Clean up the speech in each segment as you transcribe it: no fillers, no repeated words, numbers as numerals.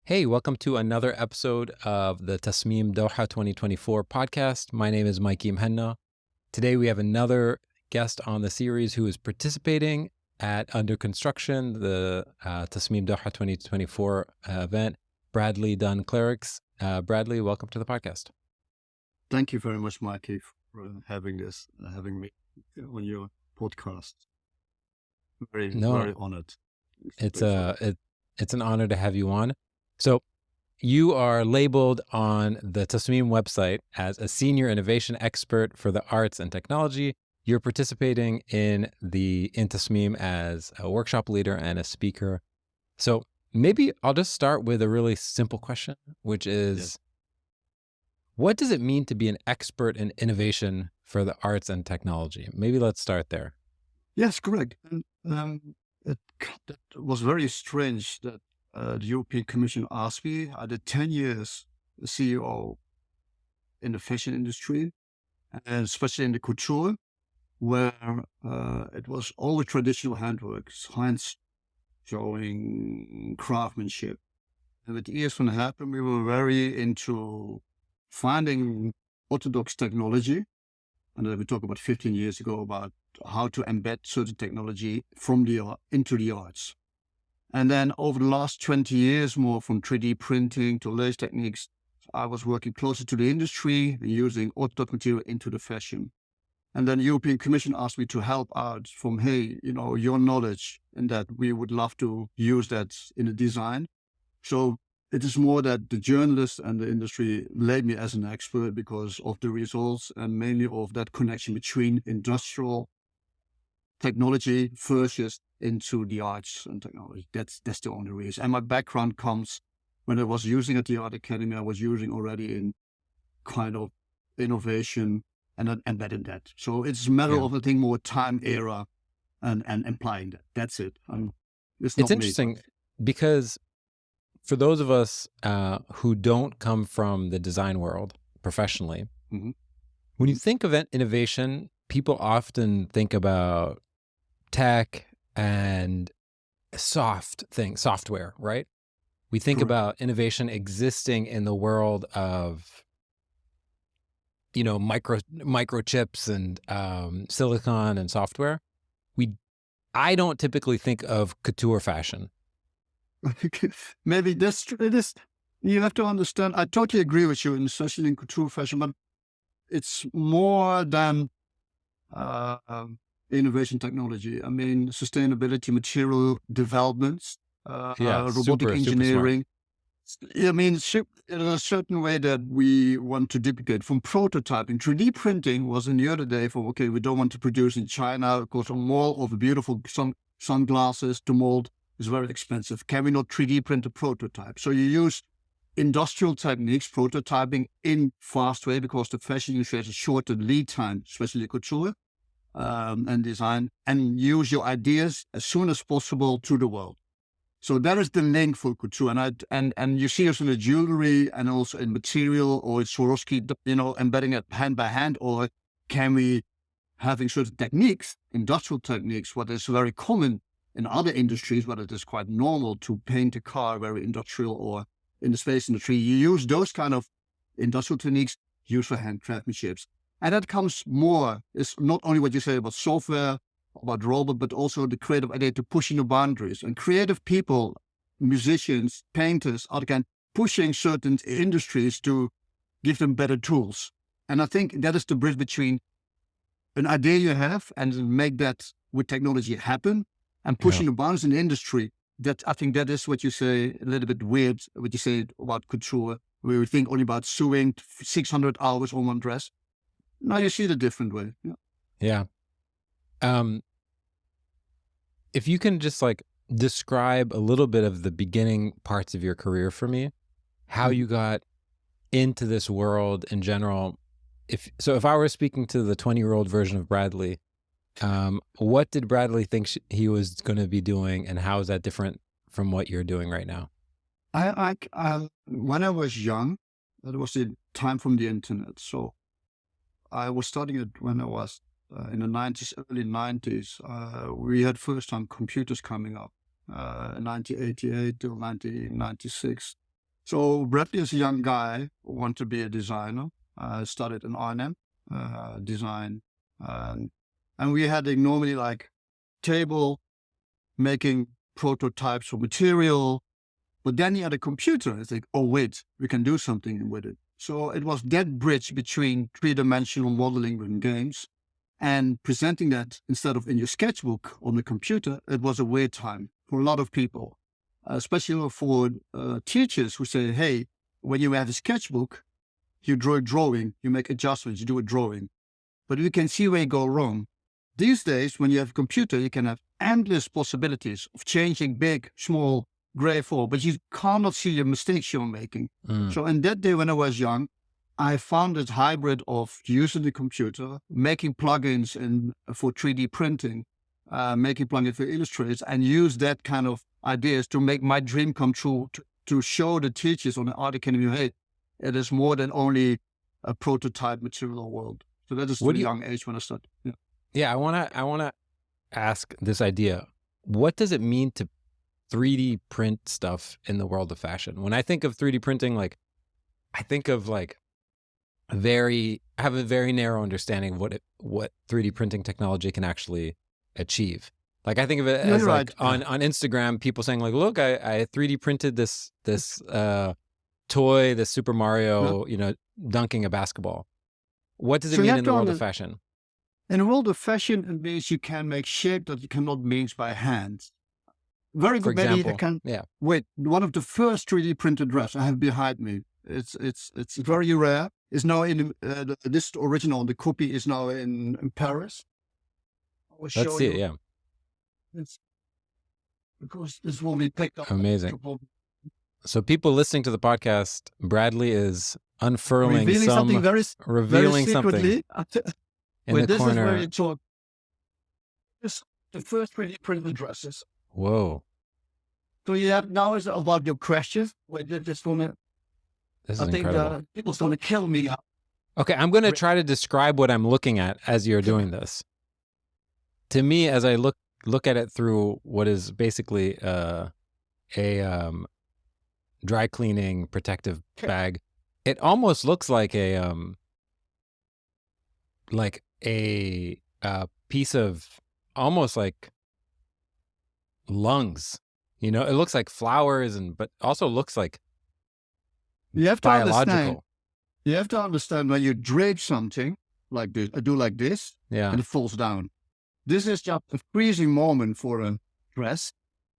Hey, welcome to another episode of the Tasmeem Doha 2024 podcast. My name is Mikey Mhenna. Today we have another guest on the series who is participating at Under Construction, the Tasmeem Doha 2024 event, Bradley Dunn Klerks. Bradley, welcome to the podcast. Thank you very much, Mikey, for having me on your podcast. Very honored. It's an honor to have you on. So you are labeled on the Tasmeem website as a senior innovation expert for the arts and technology. You're participating in Tasmeem as a workshop leader and a speaker. So maybe I'll just start with a really simple question, which is, What does it mean to be an expert in innovation for the arts and technology? Maybe let's start there. Yes, correct. And it was very strange that the European Commission asked me. I did 10 years CEO in the fashion industry, and especially in the couture, where it was all the traditional handwork, hands showing craftsmanship. And with years from happen, we were very into finding orthodox technology. And then we talk about 15 years ago about how to embed certain technology from into the arts. And then over the last 20 years, more from 3D printing to lace techniques, I was working closer to the industry, using orthodox material into the fashion. And then the European Commission asked me to help out from, hey, your knowledge, and that we would love to use that in the design. So it is more that the journalists and the industry laid me as an expert because of the results and mainly of that connection between industrial technology versus into the arts and technology. That's the only reason. And my background comes when I was using at the Art Academy, I was using already in kind of innovation and then embedding that. So it's a matter of, I think, more time era and applying that. That's it. It's interesting because for those of us who don't come from the design world professionally, when you think of innovation, people often think about tech and software, right? We think about innovation existing in the world of, microchips and silicon and software. I don't typically think of couture fashion. Maybe it is. You have to understand. I totally agree with you, especially in couture fashion, but it's more than innovation technology. I mean, sustainability, material developments, robotic engineering. I mean, in a certain way that we want to duplicate from prototyping. 3D printing was in the other day for, we don't want to produce in China because a mold of beautiful sunglasses to mold is very expensive. Can we not 3D print a prototype? So you use industrial techniques, prototyping in fast way because the fashion industry has a shorter lead time, especially couture and design, and use your ideas as soon as possible to the world. So that is the link for couture. And you see us in the jewelry and also in material or in Swarovski, embedding it hand by hand, or can we having certain techniques, industrial techniques, what is very common in other industries, but it is quite normal to paint a car very industrial, or in the space industry, you use those kind of industrial techniques used for hand craftsmanships. And that comes more, it's not only what you say about software, about robot, but also the creative idea to pushing the boundaries. And creative people, musicians, painters, other kind, pushing certain industries to give them better tools. And I think that is the bridge between an idea you have and make that with technology happen, and pushing the boundaries in the industry. That I think that is what you say, a little bit weird, what you say about couture, where we think only about sewing 600 hours on one dress. Now you see it a different way. Yeah. If you can just describe a little bit of the beginning parts of your career for me, how you got into this world in general. If I were speaking to the 20-year-old version of Bradley, what did Bradley think he was going to be doing, and how is that different from what you're doing right now? When I was young, that was the time from the internet. So I was studying it when I was in the 90s, early 90s. We had first time computers coming up, 1988 till 1996. So Bradley is a young guy who wanted to be a designer. Studied in R&M design. And we had a normally like table making prototypes for material. But then he had a computer. It's like, oh, wait, we can do something with it. So it was that bridge between three-dimensional modeling with games and presenting that instead of in your sketchbook on the computer. It was a weird time for a lot of people, especially for teachers who say, hey, when you have a sketchbook, you draw a drawing, you make adjustments, you do a drawing. But you can see where you go wrong. These days, when you have a computer, you can have endless possibilities of changing big, small, gray, full, but you cannot see the mistakes you're making. So in that day when I was young, I found this hybrid of using the computer, making plugins for 3D printing, making plugins for Illustrator, and use that kind of ideas to make my dream come true, to show the teachers on the Art Academy, hey, it is more than only a prototype material world. So that is the young age when I started. Yeah, I wanna ask this idea. What does it mean to 3D print stuff in the world of fashion? When I think of 3D printing, like I think of like I have a very narrow understanding of what 3D printing technology can actually achieve. Like I think of it as like on Instagram, people saying like, look, I 3D printed this toy, this Super Mario, dunking a basketball. What does it mean in the world of fashion? In the world of fashion, it means you can make shape that you cannot make by hand. Very good. For example, wait, one of the first 3D printed dress I have behind me. It's very rare. It's now in this original. The copy is now in Paris. Let's see it. Yeah. It's because this will be picked up. Amazing. So people listening to the podcast, Bradley is unfurling revealing something very secretly. In the this corner. Is where you talk. This the first 3D printed dresses. Whoa. So now is about your questions. Wait, just one minute. This is incredible. People's going to kill me. Okay, I'm going to try to describe what I'm looking at as you're doing this. To me, as I look at it through what is basically a dry cleaning protective bag, it almost looks like a piece of almost like lungs. It looks like flowers but also looks like biological. You have to understand when you drape something like this, I do like this, and it falls down. This is just a freezing moment for a dress,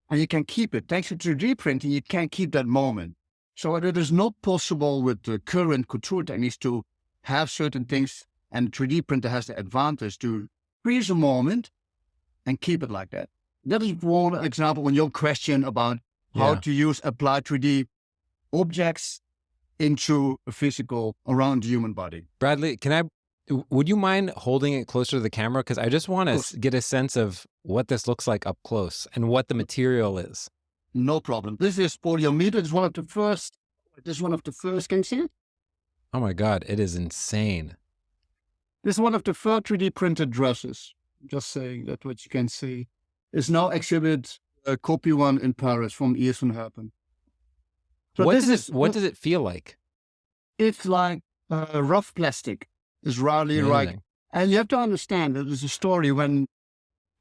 and you can keep it. Thanks to 3D printing, you can keep that moment. So it is not possible with the current couture techniques to have certain things, and 3D printer has the advantage to freeze a moment and keep it like that. That is one example on your question about how to apply 3D objects into a physical around the human body. Bradley, would you mind holding it closer to the camera? Because I just want to get a sense of what this looks like up close and what the material is. No problem. This is polyamide. It's one of the first. This is one of the first. Can you see it? Oh my God, it is insane. This is one of the first 3D printed dresses. Just saying that what you can see is now exhibit a copy one in Paris from Yves Van Herpen. So what does it feel like? It's like rough plastic. It's rarely right. And you have to understand that there's a story when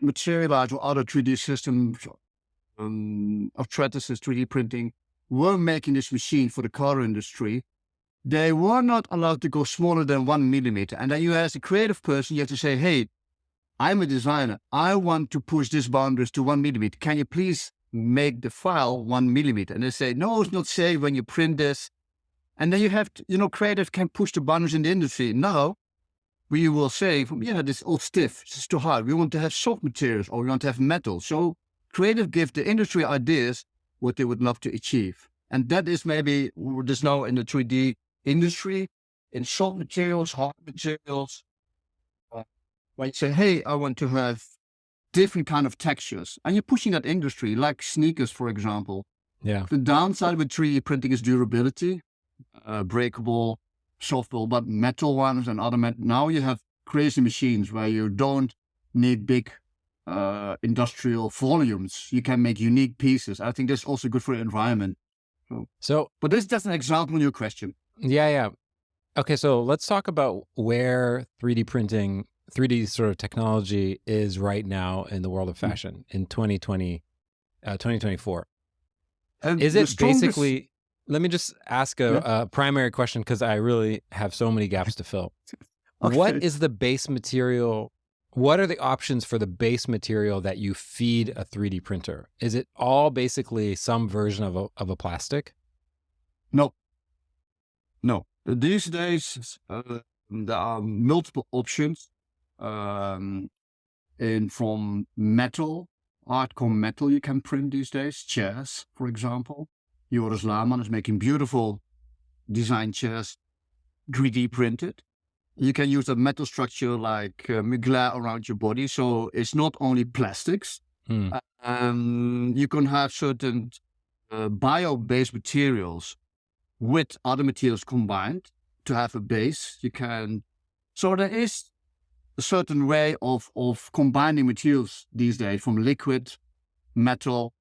Materialize or other 3D systems of Stratasys 3D printing were making this machine for the car industry. They were not allowed to go smaller than 1 millimeter. And then you, as a creative person, you have to say, hey, I'm a designer. I want to push these boundaries to 1 millimeter. Can you please make the file 1 millimeter? And they say, no, it's not safe when you print this. And then you have to, creative can push the boundaries in the industry. Now, we will say, this is all stiff. It's too hard. We want to have soft materials or we want to have metal. So creative give the industry ideas what they would love to achieve. And that is maybe this now in the 3D industry, in soft materials, hard materials. Where you say, hey, I want to have different kind of textures. And you're pushing that industry, like sneakers, for example. Yeah. The downside with 3D printing is durability, breakable, softable, but metal ones and other now you have crazy machines where you don't need big industrial volumes. You can make unique pieces. I think that's also good for the environment. But this is just an example in your question. Yeah. Okay, so let's talk about where 3D printing, 3D sort of technology is right now in the world of fashion in 2024. Is it basically, let me just ask a primary question because I really have so many gaps to fill. Okay. What is the base material? What are the options for the base material that you feed a 3D printer? Is it all basically some version of a plastic? No. These days, there are multiple options, and from metal, hardcore metal you can print these days. Chairs, for example. Joris Laman is making beautiful design chairs, 3D printed. You can use a metal structure like Mugler around your body. So it's not only plastics. You can have certain bio-based materials with other materials combined to have a base. So there is a certain way of combining materials these days from liquid, metal,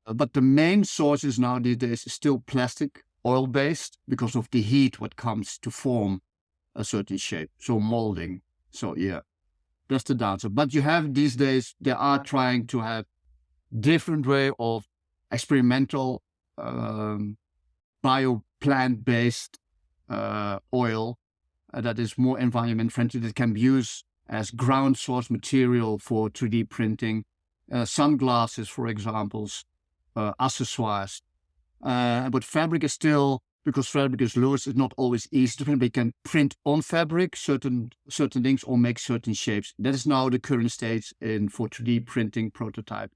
but the main sources now these days is still plastic, oil-based, because of the heat what comes to form a certain shape, so molding. So yeah, that's the downside. But you have these days, they are trying to have different way of experimental bio-plant-based oil that is more environment friendly, that can be used as ground source material for 3D printing, sunglasses, for example, accessoires. But fabric is still, because fabric is loose, it's not always easy to print. But you can print on fabric certain things or make certain shapes. That is now the current stage for 3D printing prototype.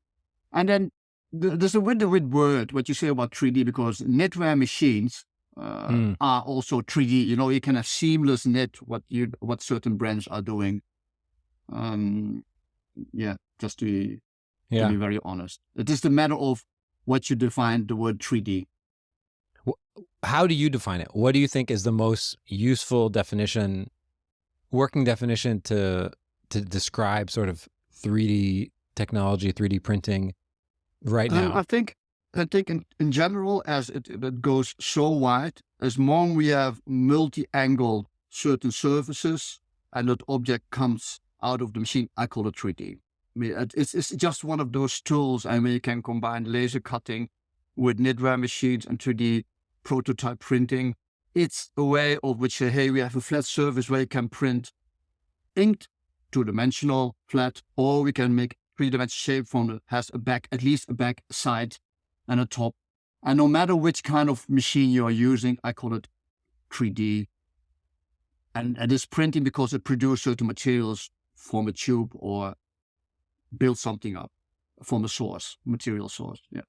And then there's a weird word what you say about 3D, because knitwear machines are also 3D. You know, you can have seamless knit what certain brands are doing. Just to be very honest, it is the matter of what you define the word 3D. How do you define it? What do you think is the most useful definition, working definition to describe sort of 3D technology, 3D printing right now? I think in general, as it goes so wide, as long we have multi-angle certain surfaces and that object comes out of the machine, I call it 3D. I mean, it's just one of those tools. I mean, you can combine laser cutting with knitwear machines and 3D prototype printing. It's a way of which, hey, we have a flat surface where you can print inked, two-dimensional, flat, or we can make three-dimensional shape from that has a back, at least a back, side, and a top. And no matter which kind of machine you are using, I call it 3D. And it is printing because it produces certain materials from a tube or build something up from a source, material source. Yeah.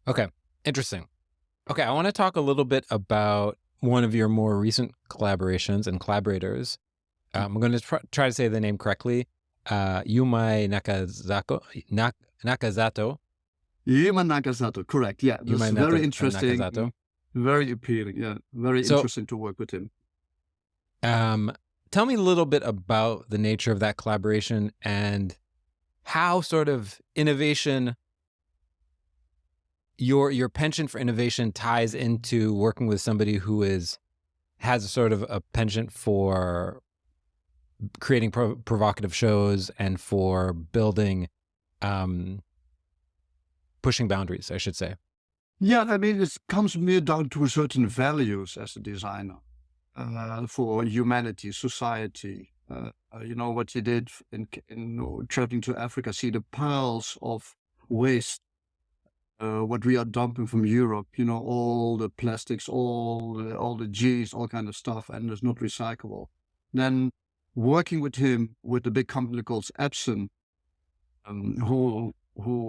Okay. Interesting. Okay. I want to talk a little bit about one of your more recent collaborations and collaborators. I'm going to try to say the name correctly. Yuma Nakazato. Yuma Nakazato, correct. Yeah. This is very interesting. Nakazato. Very appealing. Yeah. Very interesting to work with him. Tell me a little bit about the nature of that collaboration and how sort of innovation, your penchant for innovation ties into working with somebody who has a sort of a penchant for creating provocative shows and for building, pushing boundaries, I should say. Yeah, I mean, it comes mere down to certain values as a designer for humanity, society. You know, what you did in traveling to Africa, see the piles of waste, what we are dumping from Europe, you know, all the plastics, all the G's, all kind of stuff, and it's not recyclable. Then working with him, with a big company called Epson, who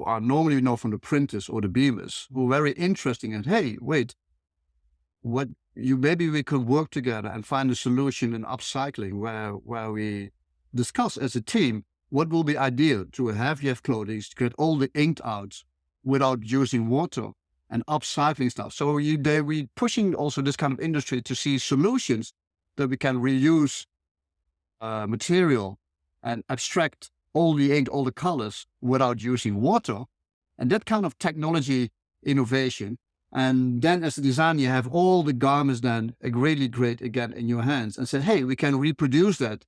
are normally, you know, from the printers or the beamers, who are very interesting. And hey, wait, maybe we could work together and find a solution in upcycling where we discuss as a team what will be ideal to have clothing to get all the ink out without using water and upcycling stuff. So we pushing also this kind of industry to see solutions that we can reuse material and abstract all the ink, all the colors without using water. And that kind of technology innovation And then as a designer, you have all the garments then really great again in your hands and say, hey, we can reproduce that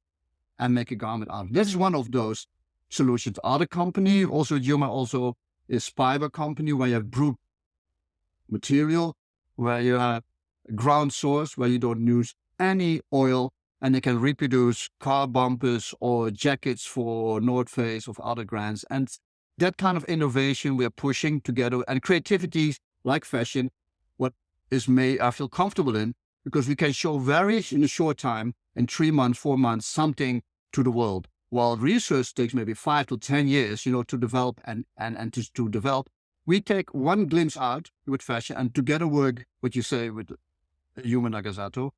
and make a garment out. This is one of those solutions. Other company, also Yuma also is fiber company where you have brute material, where you have ground source, where you don't use any oil, and they can reproduce car bumpers or jackets for North Face of other brands. And that kind of innovation we're pushing together, and creativity like fashion, what is made I feel comfortable in, because we can show in a short time, in 3 months, 4 months, something to the world. While research takes maybe 5 to 10 years, to develop and to develop, we take one glimpse out with fashion and together work, what you say, with Yuma Nakazato,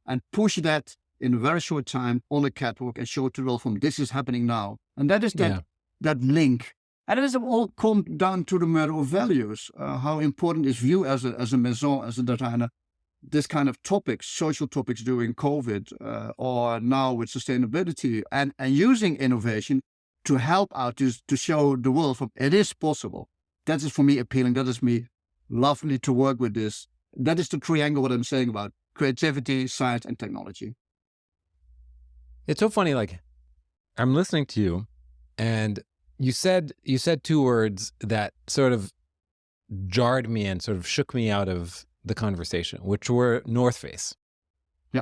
and push that in a very short time on a catwalk and show to the world from this is happening now. And that is that link. And it does all come down to the matter of values. How important is you as a maison, as a designer, this kind of topics, social topics during COVID, or now with sustainability, and using innovation to help out to show the world from it is possible. That is for me appealing. That is me lovely to work with this. That is the triangle what I'm saying about creativity, science, and technology. It's so funny. Like, I'm listening to you, and you said 2 words that sort of jarred me and sort of shook me out of the conversation, which were North Face. Yeah.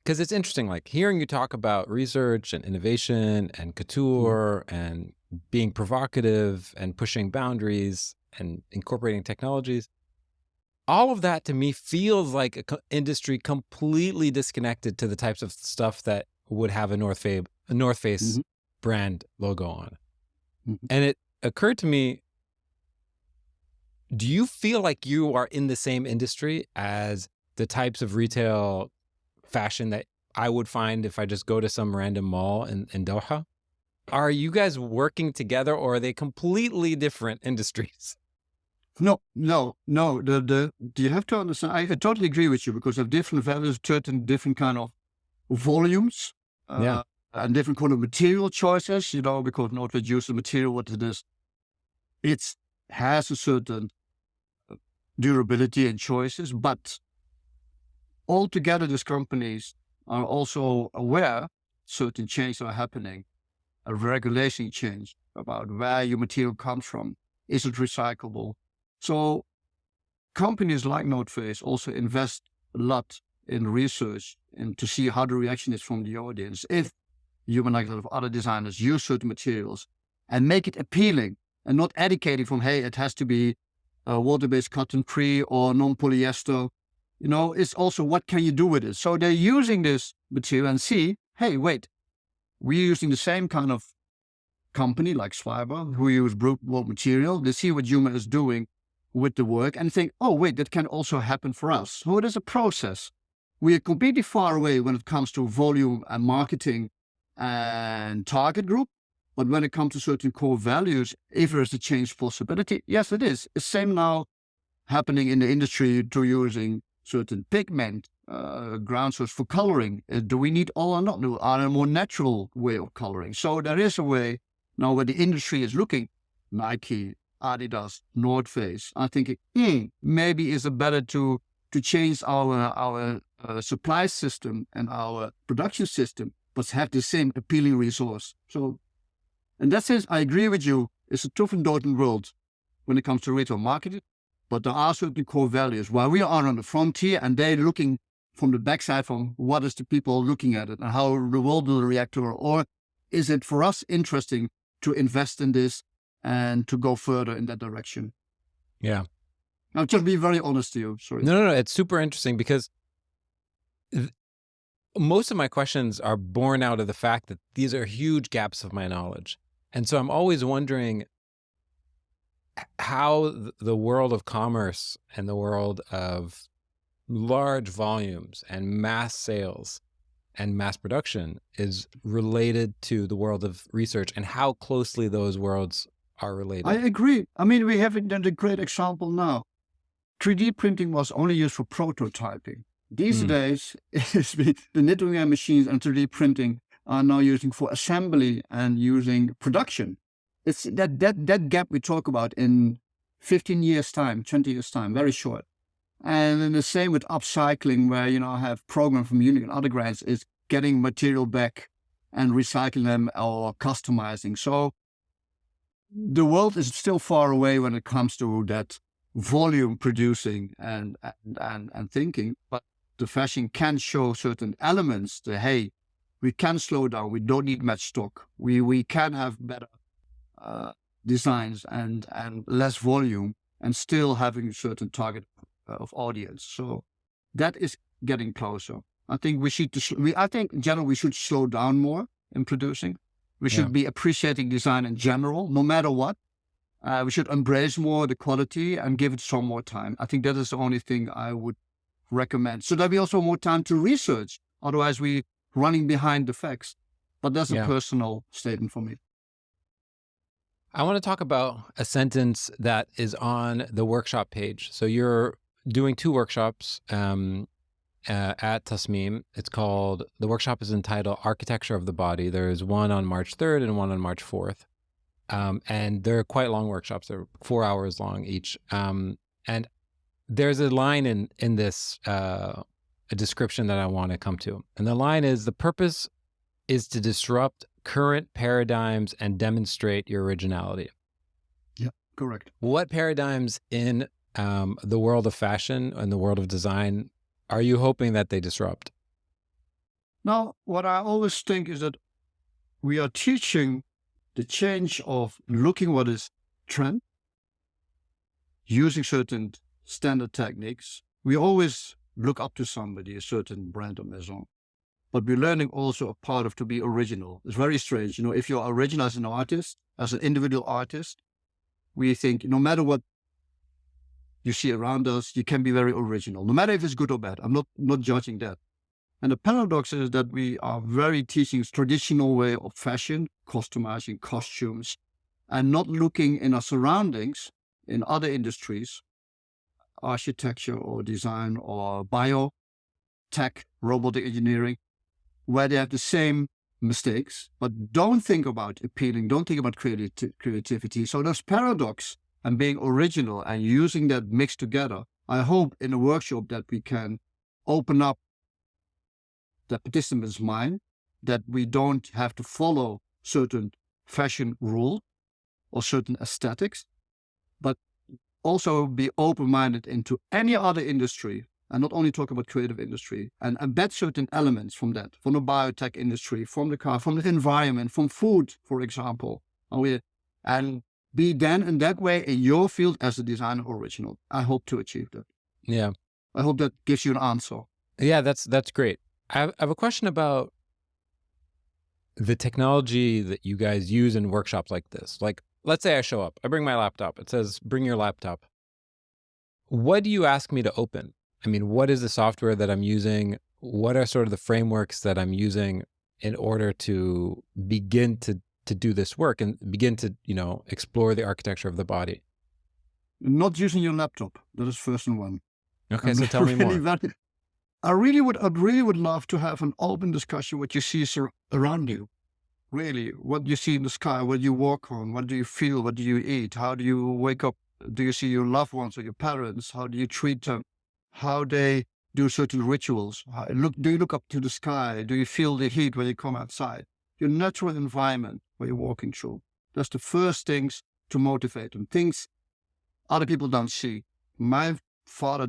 Because it's interesting, like hearing you talk about research and innovation and couture and being provocative and pushing boundaries and incorporating technologies. All of that to me feels like an industry completely disconnected to the types of stuff that would have a North Face brand logo on. And it occurred to me, do you feel like you are in the same industry as the types of retail fashion that I would find if I just go to some random mall in Doha? Are you guys working together, or are they completely different industries? No. You have to understand, I totally agree with you, because of different values, certain different kind of volumes, and different kind of material choices, because not reduce the material, what it is. It has a certain durability and choices, but altogether these companies are also aware certain changes are happening, a regulation change about where your material comes from. Is it recyclable? So companies like North Face also invest a lot in research and to see how the reaction is from the audience. If Yuma Nakazato of other designers use certain materials and make it appealing and not educating from, hey, it has to be water-based cotton-free or non-polyester. It's also what can you do with it? So they're using this material and see, hey, wait, we're using the same kind of company like Swiber who use brute material. They see what Yuma is doing with the work and think, oh, wait, that can also happen for us. So it is a process. We are completely far away when it comes to volume and marketing and target group. But when it comes to certain core values, if there is a change possibility, yes, it is. It's same now happening in the industry to using certain pigment, ground source for coloring. Do we need all or not? Are there a more natural way of coloring? So there is a way now where the industry is looking, Nike, Adidas, North Face. I think maybe is it better to change our supply system and our production system, but have the same appealing resource. So in that sense, I agree with you. It's a tough and daunting world when it comes to retail marketing, but there are certain core values while we are on the frontier and they're looking from the backside from what is the people looking at it and how the world will react to it. Or is it for us interesting to invest in this and to go further in that direction? Yeah. I'll just be very honest to you. Sorry. No. It's super interesting because most of my questions are born out of the fact that these are huge gaps of my knowledge. And so I'm always wondering how the world of commerce and the world of large volumes and mass sales and mass production is related to the world of research and how closely those worlds are related. I agree. I mean, we have a great example now. 3D printing was only used for prototyping. These days, the knitwear machines and 3D printing are now using for assembly and using production. It's that gap we talk about in 15 years time, 20 years time, very short. And then the same with upcycling, where, I have program from Munich and other grants is getting material back and recycling them or customizing. So the world is still far away when it comes to that volume producing and thinking, but the fashion can show certain elements that, hey, we can slow down. We don't need much stock. We can have better designs and less volume and still having a certain target of audience. So that is getting closer. I think I think in general we should slow down more in producing. We should be appreciating design in general, no matter what. We should embrace more the quality and give it some more time. I think that is the only thing I would recommend. So there'll be also more time to research. Otherwise, we're running behind the facts. But that's a personal statement for me. I want to talk about a sentence that is on the workshop page. So you're doing 2 workshops at Tasmeem. The workshop is entitled Architecture of the Body. There's one on March 3rd and one on March 4th. And they're quite long workshops. They're 4 hours long each. And there's a line in this a description that I want to come to. And the line is, the purpose is to disrupt current paradigms and demonstrate your originality. Yeah, correct. What paradigms in the world of fashion and the world of design are you hoping that they disrupt? Now, what I always think is that we are teaching the change of looking what is trend, using certain standard techniques. We always look up to somebody, a certain brand or maison, but we're learning also a part of to be original. It's very strange. If you're original as an artist, as an individual artist, we think no matter what you see around us, you can be very original, no matter if it's good or bad. I'm not judging that. And the paradox is that we are very teaching traditional way of fashion, customizing costumes, and not looking in our surroundings in other industries, architecture or design or biotech, robotic engineering, where they have the same mistakes, but don't think about appealing, don't think about creativity. So there's paradox and being original and using that mixed together. I hope in a workshop that we can open up the participant's mind, that we don't have to follow certain fashion rule or certain aesthetics, but also be open-minded into any other industry and not only talk about creative industry and embed certain elements from that, from the biotech industry, from the car, from the environment, from food, for example, and be then in that way in your field as a designer original. I hope to achieve that. Yeah. I hope that gives you an answer. Yeah, that's great. I have a question about the technology that you guys use in workshops like this. Like, let's say I show up, I bring my laptop. It says, bring your laptop. What do you ask me to open? I mean, what is the software that I'm using? What are sort of the frameworks that I'm using in order to begin to do this work and begin to, explore the architecture of the body? Not using your laptop. That is first and one. Okay, so tell me more. I really would love to have an open discussion what you see around you. Really, what you see in the sky, what you walk on, what do you feel, what do you eat, how do you wake up, do you see your loved ones or your parents, how do you treat them, how they do certain rituals, do you look up to the sky, do you feel the heat when you come outside, your natural environment where you're walking through. That's the first things to motivate them, things other people don't see. My father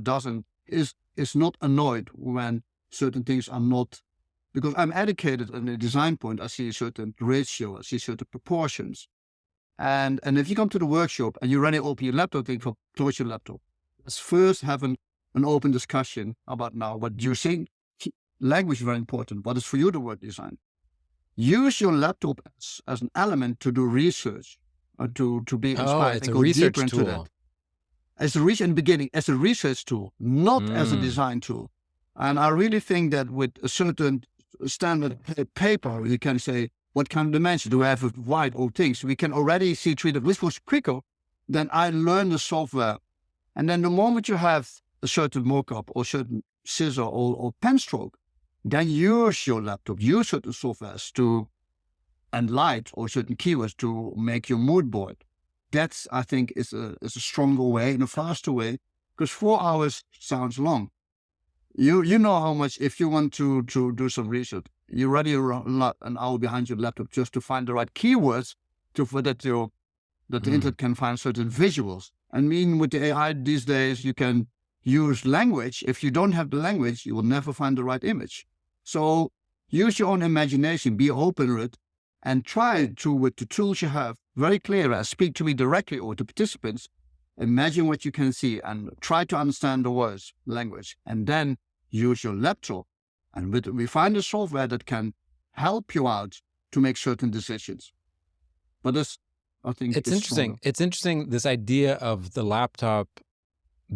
is not annoyed when certain things are not, because I'm educated in the design point. I see a certain ratio, I see certain proportions. And if you come to the workshop and you run it open your laptop, think, close your laptop. Let's first have an open discussion about now what you think. Language is very important. What is for you the word design? Use your laptop as an element to do research, or to be inspired it's and a go research deeper into tool. that. As a in the beginning, as a research tool, not as a design tool. And I really think that with a certain standard paper, you can say, what kind of dimension do I have with wide or things? We can already see treated. This was quicker than I learned the software. And then the moment you have a certain mockup or certain scissor or pen stroke, then use your laptop, use certain softwares and light or certain keywords to make your mood board. That's, I think, is a stronger way and a faster way, because 4 hours sounds long. You know how much, if you want to do some research, you're already an hour behind your laptop just to find the right keywords for that the internet can find certain visuals. I mean, with the AI these days, you can use language. If you don't have the language, you will never find the right image. So use your own imagination, be open to it, and try to, with the tools you have, very clear, speak to me directly or to participants, imagine what you can see and try to understand the words, language, and then use your laptop. And we find a software that can help you out to make certain decisions. But this, I think, it's interesting. Stronger. It's interesting, this idea of the laptop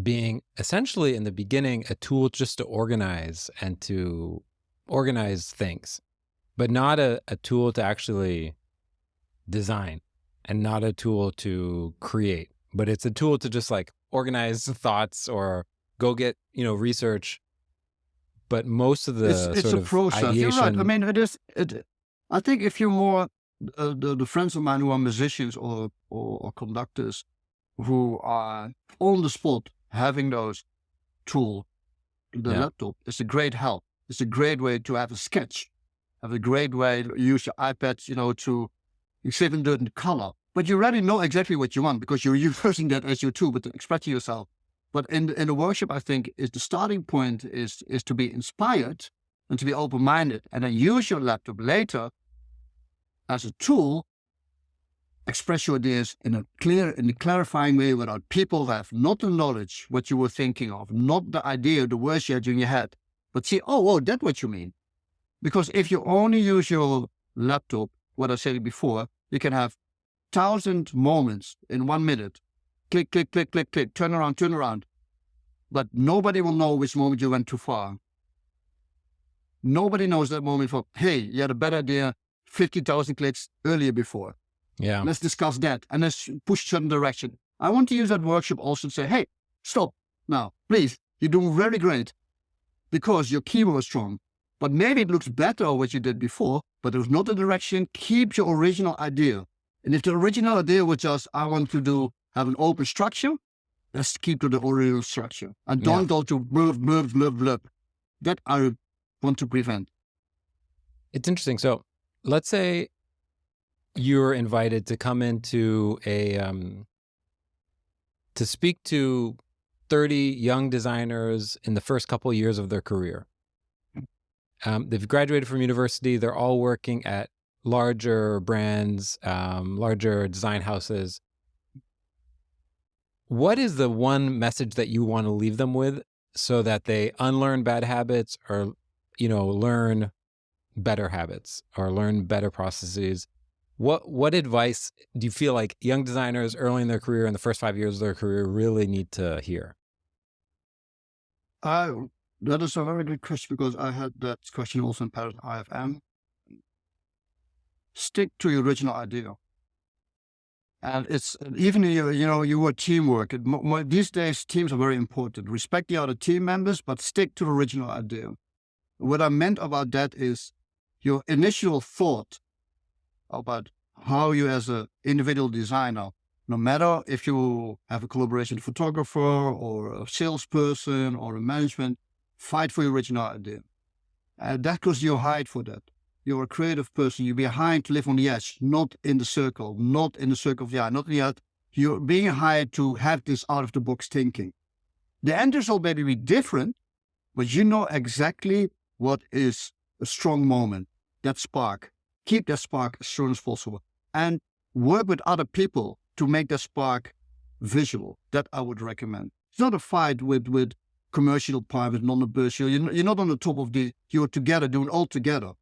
being essentially in the beginning a tool just to organize and to organize things, but not a tool to actually design and not a tool to create, but it's a tool to just like organize thoughts or go get, research. But most of the it's a process. Ideation... You're right. I mean, I think if you're more the friends of mine who are musicians or conductors who are on the spot having those tools, the laptop is a great help. It's a great way to have a sketch, have a great way to use your iPad, to even do it in color. But you already know exactly what you want because you're using that as your tool, but to express yourself. But in the workshop, I think is the starting point is to be inspired and to be open-minded, and then use your laptop later as a tool, express your ideas in a clarifying way without people who have not the knowledge what you were thinking of, not the idea, the words you had in your head, but see, oh, that's what you mean. Because if you only use your laptop, what I said before, you can have 1,000 moments in 1 minute. Click, click, click, click, click, turn around. But nobody will know which moment you went too far. Nobody knows that moment for, hey, you had a better idea, 50,000 clicks earlier before. Yeah. Let's discuss that and let's push certain direction. I want to use that workshop also to say, hey, stop now, please. You're doing very great because your keyword was strong. But maybe it looks better what you did before, but it was not the direction. Keep your original idea. And if the original idea was just, I want to have an open structure, let's keep to the original structure. And don't go to blurb. That I want to prevent. It's interesting. So let's say you're invited to come into to speak to 30 young designers in the first couple of years of their career. They've graduated from university. They're all working at larger brands, larger design houses. What is the one message that you want to leave them with so that they unlearn bad habits or, learn better habits or learn better processes? What advice do you feel like young designers early in their career, in the first 5 years of their career, really need to hear? That is a very good question because I had that question also in Paris IFM. Stick to your original idea. And it's even your teamwork. These days, teams are very important. Respect the other team members, but stick to the original idea. What I meant about that is your initial thought about how you as an individual designer, no matter if you have a collaboration photographer or a salesperson or a management, fight for your original idea. And that because you're hired for that. You're a creative person. You're behind to live on the edge, not in the circle of the eye, not in the eye. You're being hired to have this out-of-the-box thinking. The end result may be different, but you know exactly what is a strong moment, that spark. Keep that spark as strong as possible. And work with other people to make that spark visual. That I would recommend. It's not a fight with commercial private, non-commercial. You're not on the top of you're together, doing all together.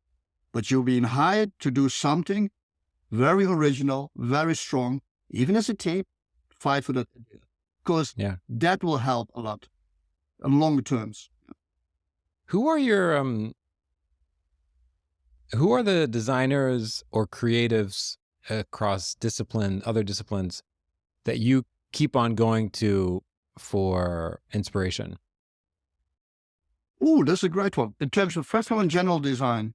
But you're being hired to do something very original, very strong, even as a team, fight for that idea. Because that will help a lot in longer terms. Who are the designers or creatives across other disciplines that you keep on going to for inspiration? Oh, that's a great one. In terms of first of all, in general design.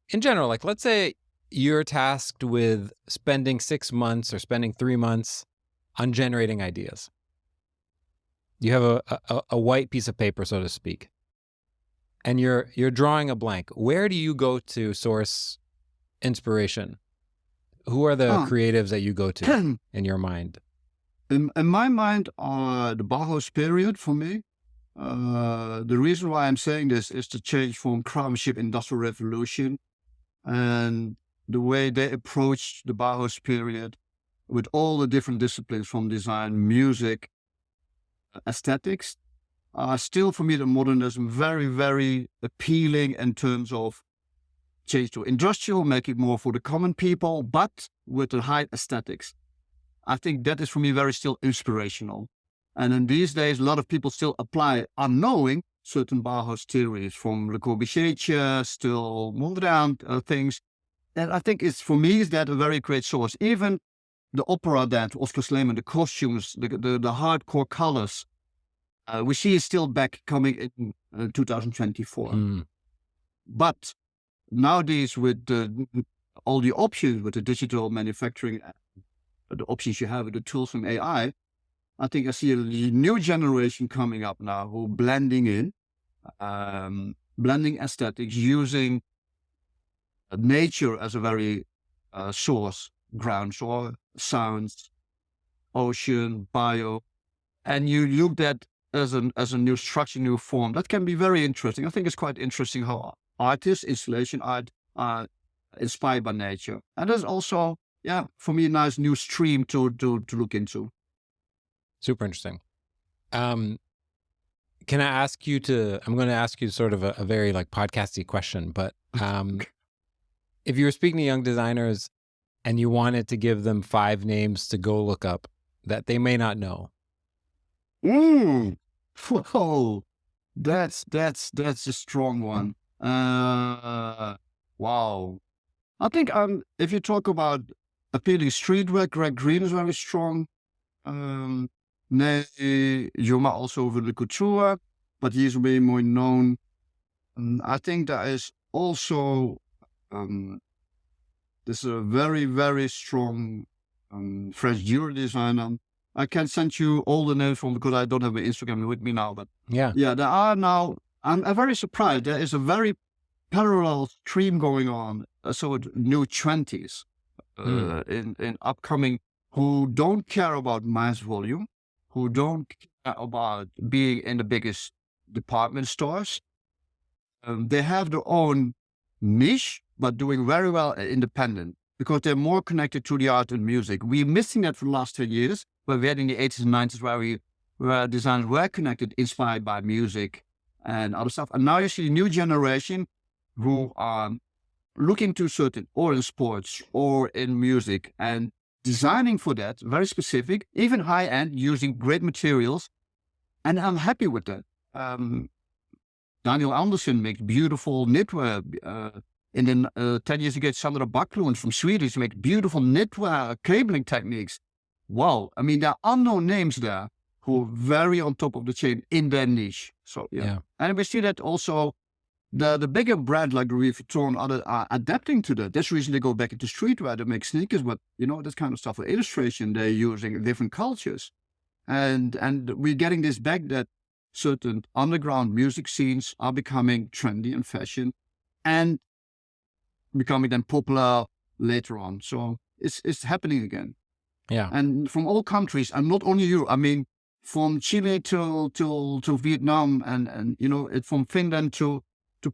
In general, like let's say you're tasked with spending 6 months or spending 3 months on generating ideas. You have a white piece of paper, so to speak, and you're drawing a blank. Where do you go to source inspiration? Who are the creatives that you go to in your mind? In my mind, the Bauhaus period for me. The reason why I'm saying this is the change from craftsmanship, industrial revolution, and the way they approached the Bauhaus period with all the different disciplines from design, music, aesthetics. Still for me, the modernism very, very appealing in terms of change to industrial, make it more for the common people, but with the high aesthetics. I think that is for me very still inspirational. And in these days, a lot of people still apply unknowing certain Bauhaus theories from Le Corbusier, still modern things. And I think it's, for me, is that a very great source. Even the opera that Oscar Sleeman, the costumes, the hardcore colors, we see is still back coming in 2024. But nowadays, with all the options, with the digital manufacturing, the options you have with the tools from AI, I think I see a new generation coming up now who blending in, blending aesthetics, using nature as a very source, ground source, sounds, ocean, bio, and you look at as a new structure, new form. That can be very interesting. I think it's quite interesting how artists, installation art, are inspired by nature, and there's also, for me, a nice new stream to look into. Super interesting. Can I ask you I'm going to ask you sort of a very like podcasty question, but if you were speaking to young designers and you wanted to give them 5 names to go look up that they may not know. Whoa, that's a strong one. Wow. I think if you talk about appealing streetwear, Greg Green is very strong. Yuma also with the couture, but he's way more known. I think there is also there's a very, very strong French jewelry designer. I can send you all the names from, because I don't have my Instagram with me now, but there are now, I'm very surprised. There is a very parallel stream going on. So new 20s in upcoming, who don't care about mass volume, who don't care about being in the biggest department stores. They have their own niche, but doing very well independent, because they're more connected to the art and music. We're missing that for the last 10 years, where we had in the 80s and 90s where designers were connected, inspired by music and other stuff. And now you see a new generation who are looking to certain, or in sports or in music, and designing for that, very specific, even high end, using great materials. And I'm happy with that. Daniel Anderson makes beautiful knitwear. And then 10 years ago, Sandra Backlund from Sweden, she makes beautiful knitwear cabling techniques. Wow. I mean, there are unknown names there who are very on top of the chain in their niche. So, And we see that also the bigger brand like Louis Vuitton are adapting to that. That's the reason they go back into streetwear to make sneakers, but that kind of stuff for illustration, they're using different cultures. And we're getting this back, that certain underground music scenes are becoming trendy and fashion and becoming then popular later on. So it's happening again. Yeah. And from all countries, and not only Europe, I mean, from Chile to Vietnam and from Finland to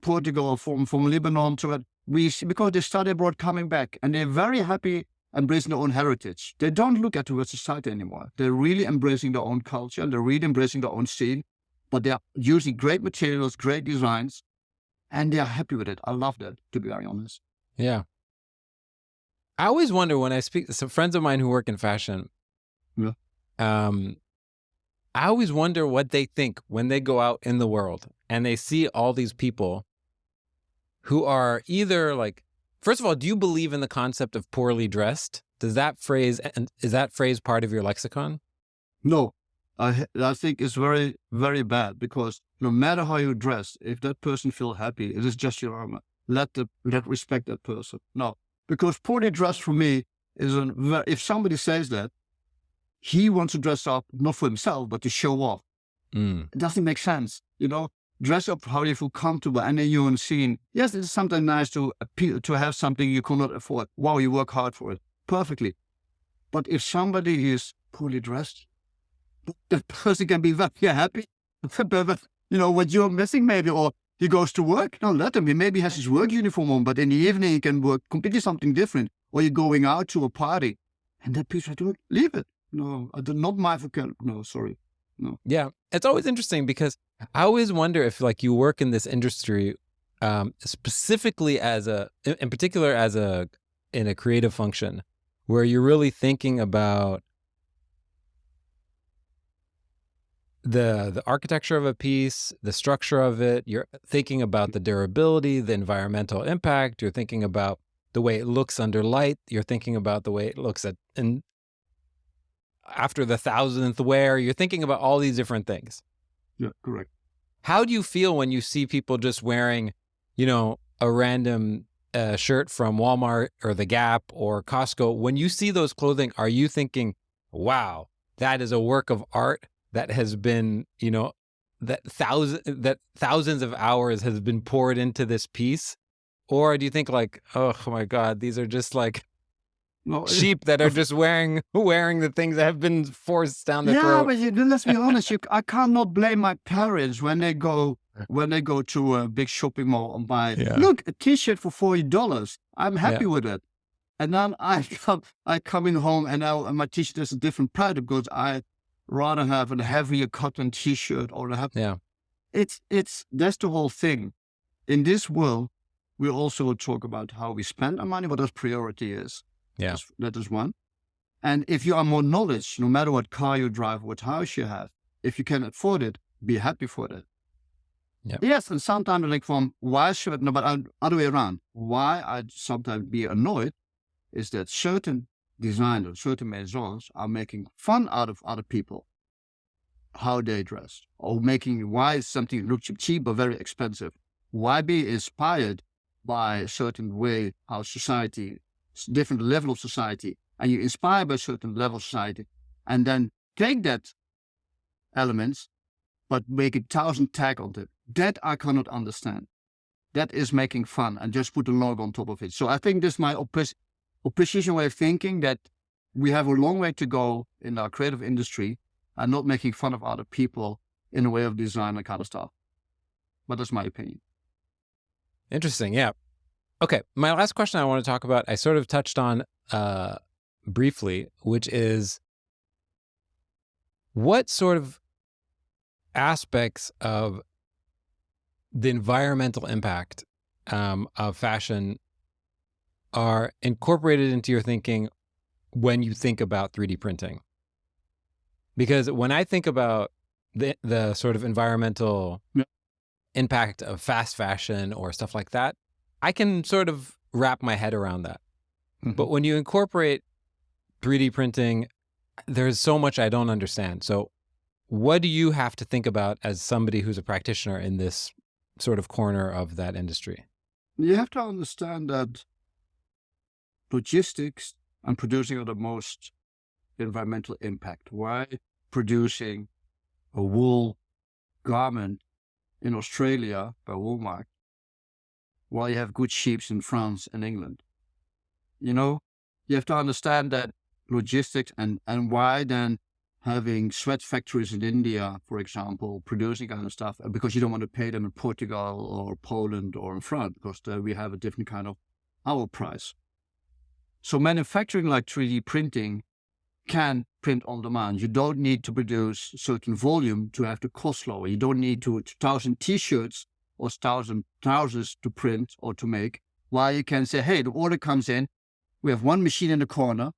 Portugal, from Lebanon to it, we see, because they study abroad coming back, and they're very happy embracing their own heritage. They don't look at the Western society anymore. They're really embracing their own culture, and they're really embracing their own scene, but they're using great materials, great designs, and they're happy with it. I love that, to be very honest. Yeah. I always wonder when I speak to some friends of mine who work in fashion, I always wonder what they think when they go out in the world and they see all these people who are either like, first of all, do you believe in the concept of poorly dressed? Is that phrase part of your lexicon? No, I think it's very, very bad, because no matter how you dress, if that person feels happy, it is just your armor. Let respect that person. No, because poorly dressed for me is if somebody says that, he wants to dress up, not for himself, but to show off. It doesn't make sense, dress up how you feel comfortable. And then you're on scene. Yes, it's sometimes nice to appeal, to have something you cannot afford. Wow, you work hard for it. Perfectly. But if somebody is poorly dressed, that person can be very happy. But, what you're missing maybe, or he goes to work, no, let him. He maybe has his work uniform on, but in the evening he can work completely something different. Or you're going out to a party and that piece, leave it. No, not my vocabulary. No, sorry. No. Yeah. It's always interesting because I always wonder if like you work in this industry, specifically in particular in a creative function where you're really thinking about the architecture of a piece, the structure of it. You're thinking about the durability, the environmental impact. You're thinking about the way it looks under light. You're thinking about the way it looks after the 1,000th wear. You're thinking about all these different things. Yeah, correct. How do you feel when you see people just wearing, a random shirt from Walmart or the Gap or Costco? When you see those clothing, are you thinking, wow, that is a work of art that has been, that thousands of hours has been poured into this piece? Or do you think like, oh my God, these are just like sheep that are just wearing the things that have been forced down their throat? Yeah, but let's be honest. I cannot blame my parents when they go to a big shopping mall and buy, look, a T-shirt for $40. I'm happy with it. And then I come in home and my T-shirt is a different product because I rather have a heavier cotton T-shirt or It's that's the whole thing. In this world, we also talk about how we spend our money, what our priority is. Yeah, that is one. And if you are more knowledge, no matter what car you drive, what house you have, if you can afford it, be happy for that. Yeah. Yes, and sometimes like why should but other way around. Why I sometimes be annoyed is that certain designers, certain maisons are making fun out of other people, how they dress, or why something looks cheap but very expensive. Why be inspired by a certain way how society, different level of society, and you inspire by a certain level of society, and then take that elements, but make 1,000 tag on it. That I cannot understand. That is making fun and just put a logo on top of it. So I think this is my opposition way of thinking, that we have a long way to go in our creative industry and not making fun of other people in a way of design and kind of stuff. But that's my opinion. Interesting. Yeah. Okay. My last question I want to talk about, I sort of touched on briefly, which is what sort of aspects of the environmental impact of fashion are incorporated into your thinking when you think about 3D printing? Because when I think about the sort of environmental impact of fast fashion or stuff like that, I can sort of wrap my head around that. Mm-hmm. But when you incorporate 3D printing, there's so much I don't understand. So what do you have to think about as somebody who's a practitioner in this sort of corner of that industry? You have to understand that logistics and producing are the most environmental impact. Why producing a wool garment in Australia by Walmart while you have good sheep in France and England? You have to understand that logistics and why then having sweat factories in India, for example, producing kind of stuff, because you don't want to pay them in Portugal or Poland or in France, because we have a different kind of hour price. So manufacturing like 3D printing can print on demand. You don't need to produce certain volume to have the cost lower. You don't need 1,000 T-shirts or 1,000 trousers to print or to make. While you can say, hey, the order comes in, we have one machine in the corner,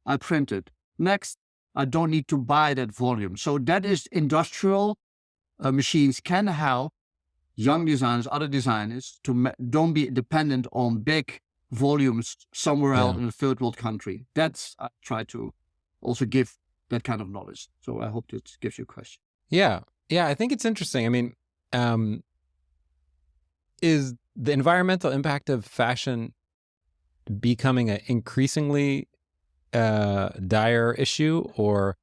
I print it. Next, I don't need to buy that volume. So that is industrial machines can help young designers, other designers to don't be dependent on big volumes somewhere else in a third world country. That's, I try to also give that kind of knowledge. So I hope that gives you a question. Yeah. Yeah. I think it's interesting. I mean, is the environmental impact of fashion becoming an increasingly dire issue, or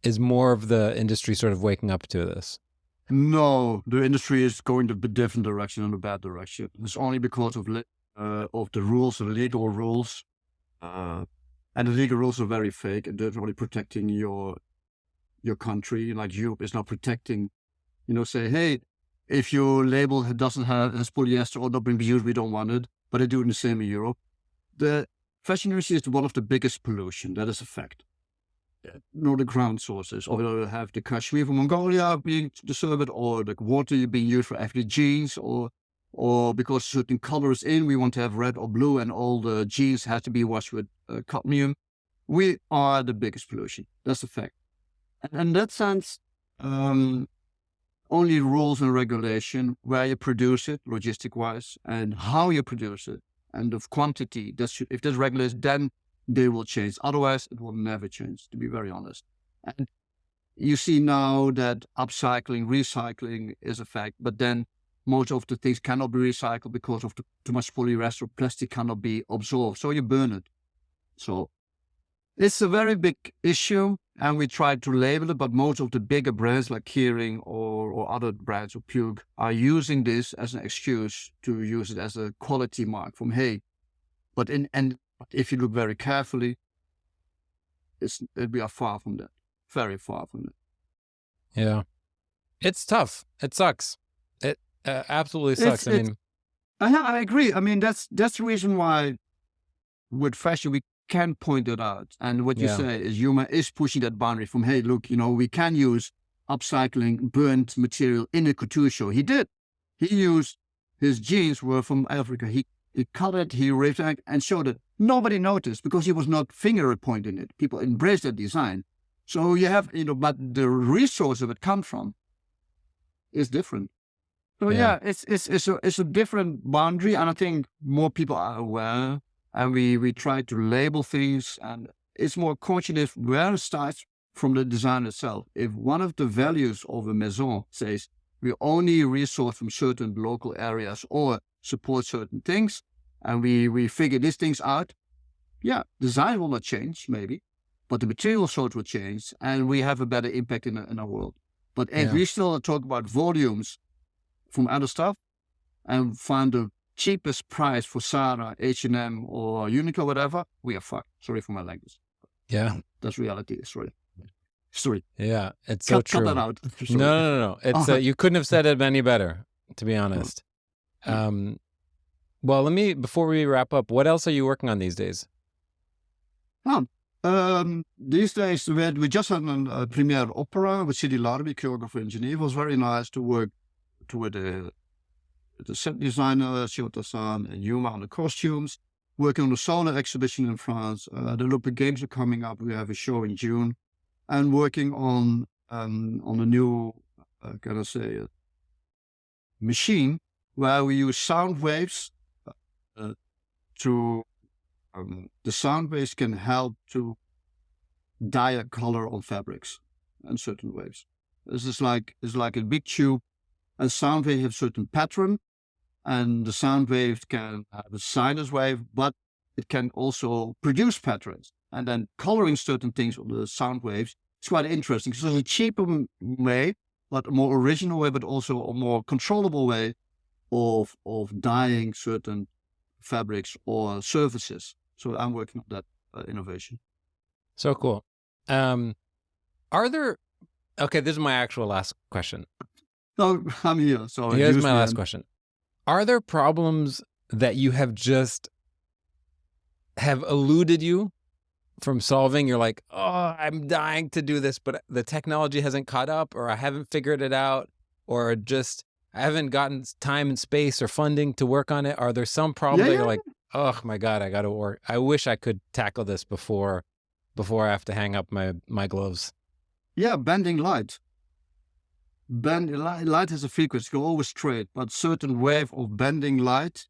is more of the industry sort of waking up to this? No, the industry is going a bit different direction, in a bad direction. It's only because of the rules, the legal rules. And the legal rules are very fake, and they're only protecting your country. Like Europe is not protecting, say, hey, if your label has polyester or not been used, we don't want it. But they do the same in Europe. The fashion industry is one of the biggest pollution. That is a fact. The ground sources, or you have the cashmere from Mongolia being disturbed, or the water being used for African jeans, or because certain colors in, we want to have red or blue, and all the jeans have to be washed with cadmium. We are the biggest pollution. That's a fact. And in that sense, only rules and regulation, where you produce it, logistic-wise, and how you produce it, and the quantity. If that's regulated, then they will change. Otherwise, it will never change, to be very honest. And you see now that upcycling, recycling is a fact, but then most of the things cannot be recycled because of too much polyester. Plastic cannot be absorbed, so you burn it. So it's a very big issue, and we try to label it, but most of the bigger brands like Kering or other brands or Puke are using this as an excuse to use it as a quality mark from, hey, but if you look very carefully, we are far from that, very far from that. Yeah, it's tough. It sucks. It absolutely sucks. I agree. I mean, that's the reason why with fashion we can point it out. And what you say is Yuma is pushing that boundary from, hey, look, we can use upcycling, burnt material in a couture show. He did. He used his jeans were from Africa. He cut it, he ripped it, and showed it. Nobody noticed because he was not finger pointing it. People embraced that design. So you have, but the resource of it comes from is different. So it's a different boundary, and I think more people are aware, and we try to label things, and it's more conscious where it starts from the design itself. If one of the values of a maison says we only resource from certain local areas or support certain things, and we figure these things out, design will not change maybe, but the material sort will change, and we have a better impact in our world. But if we still talk about volumes from other stuff and find the cheapest price for Zara, H&M, or Uniqlo, whatever, we are fucked. Sorry for my language. Yeah, that's reality. Sorry. Yeah, it's so true. Cut that out. No. It's you couldn't have said it any better, to be honest. Well, before we wrap up, what else are you working on these days? These days we just had a premiere opera with Sidi Larbi, choreographer in Geneva. It was very nice to work with the set designer Shiota-san and Yuma on the costumes, working on the solar exhibition in France. The Olympic Games are coming up. We have a show in June, and working on a new, machine where we use sound waves the sound waves can help to dye a color on fabrics and certain waves. This is it's like a big tube, and sound wave have certain pattern, and the sound wave can have a sinus wave, but it can also produce patterns. And then coloring certain things on the sound waves is quite interesting. So it's a cheaper way, but a more original way, but also a more controllable way of dyeing certain fabrics or surfaces. So I'm working on that innovation. So cool. This is my actual last question. No, I'm here. So here's my last question. Are there problems that you have eluded you from solving? You're like, oh, I'm dying to do this, but the technology hasn't caught up, or I haven't figured it out, or just I haven't gotten time and space or funding to work on it. Are there some problems that you're like, oh my God, I got to work. I wish I could tackle this before I have to hang up my gloves. Yeah, bending light. Light has a frequency, go always straight, but certain wave of bending light,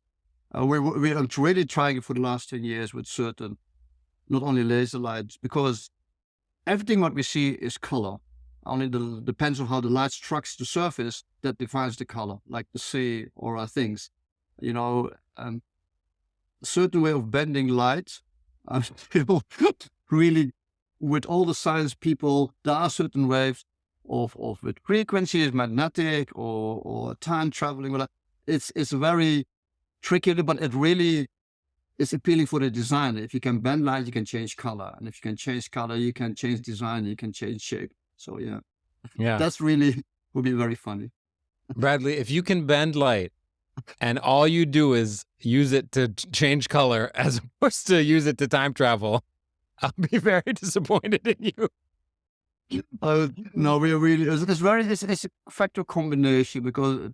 we're really trying it for the last 10 years with certain, not only laser lights, because everything what we see is color. Only depends on how the light strikes the surface that defines the color, like the sea or our things. A certain way of bending light, I'm still really with all the science people, there are certain waves of with frequencies, magnetic or time traveling. It's very tricky, but it really is appealing for the designer. If you can bend light, you can change color. And if you can change color, you can change design, you can change shape. So yeah, that's really would be very funny. Bradley, if you can bend light and all you do is use it to change color as opposed to use it to time travel, I'll be very disappointed in you. No, we really, it's a factor combination because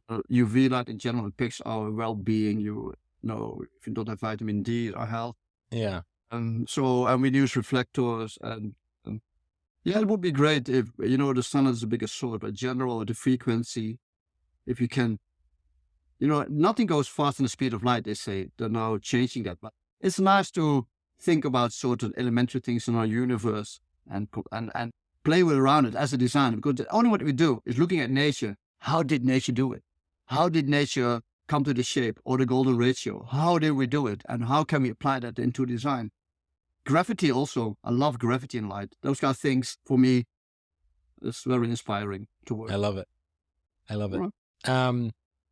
UV light in general affects our well-being. You know, if you don't have vitamin D, our health. Yeah. And we use reflectors and yeah, it would be great if, the sun is the biggest source, but general, the frequency, if you can, nothing goes faster than the speed of light, they say. They're now changing that. But it's nice to think about sort of elementary things in our universe and play around it as a designer, because the only what we do is looking at nature. How did nature do it? How did nature come to the shape or the golden ratio? How did we do it? And how can we apply that into design? Gravity also. I love gravity and light. Those kind of things, for me, it's very inspiring to work. I love it.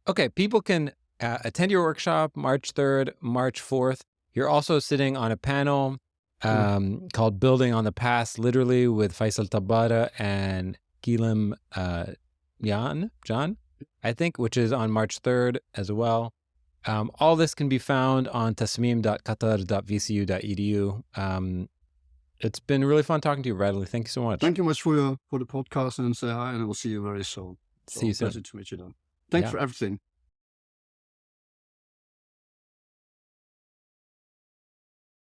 Okay, people can attend your workshop March 3rd, March 4th. You're also sitting on a panel called Building on the Past, literally, with Faisal Tabara and Kilim John, I think, which is on March 3rd as well. All this can be found on tasmeem.qatar.vcu.edu. It's been really fun talking to you, Bradley. Thank you so much. Thank you much for the podcast, and say hi, and I will see you very soon. See you soon. Pleasure to meet you, Dunn. Thanks for everything.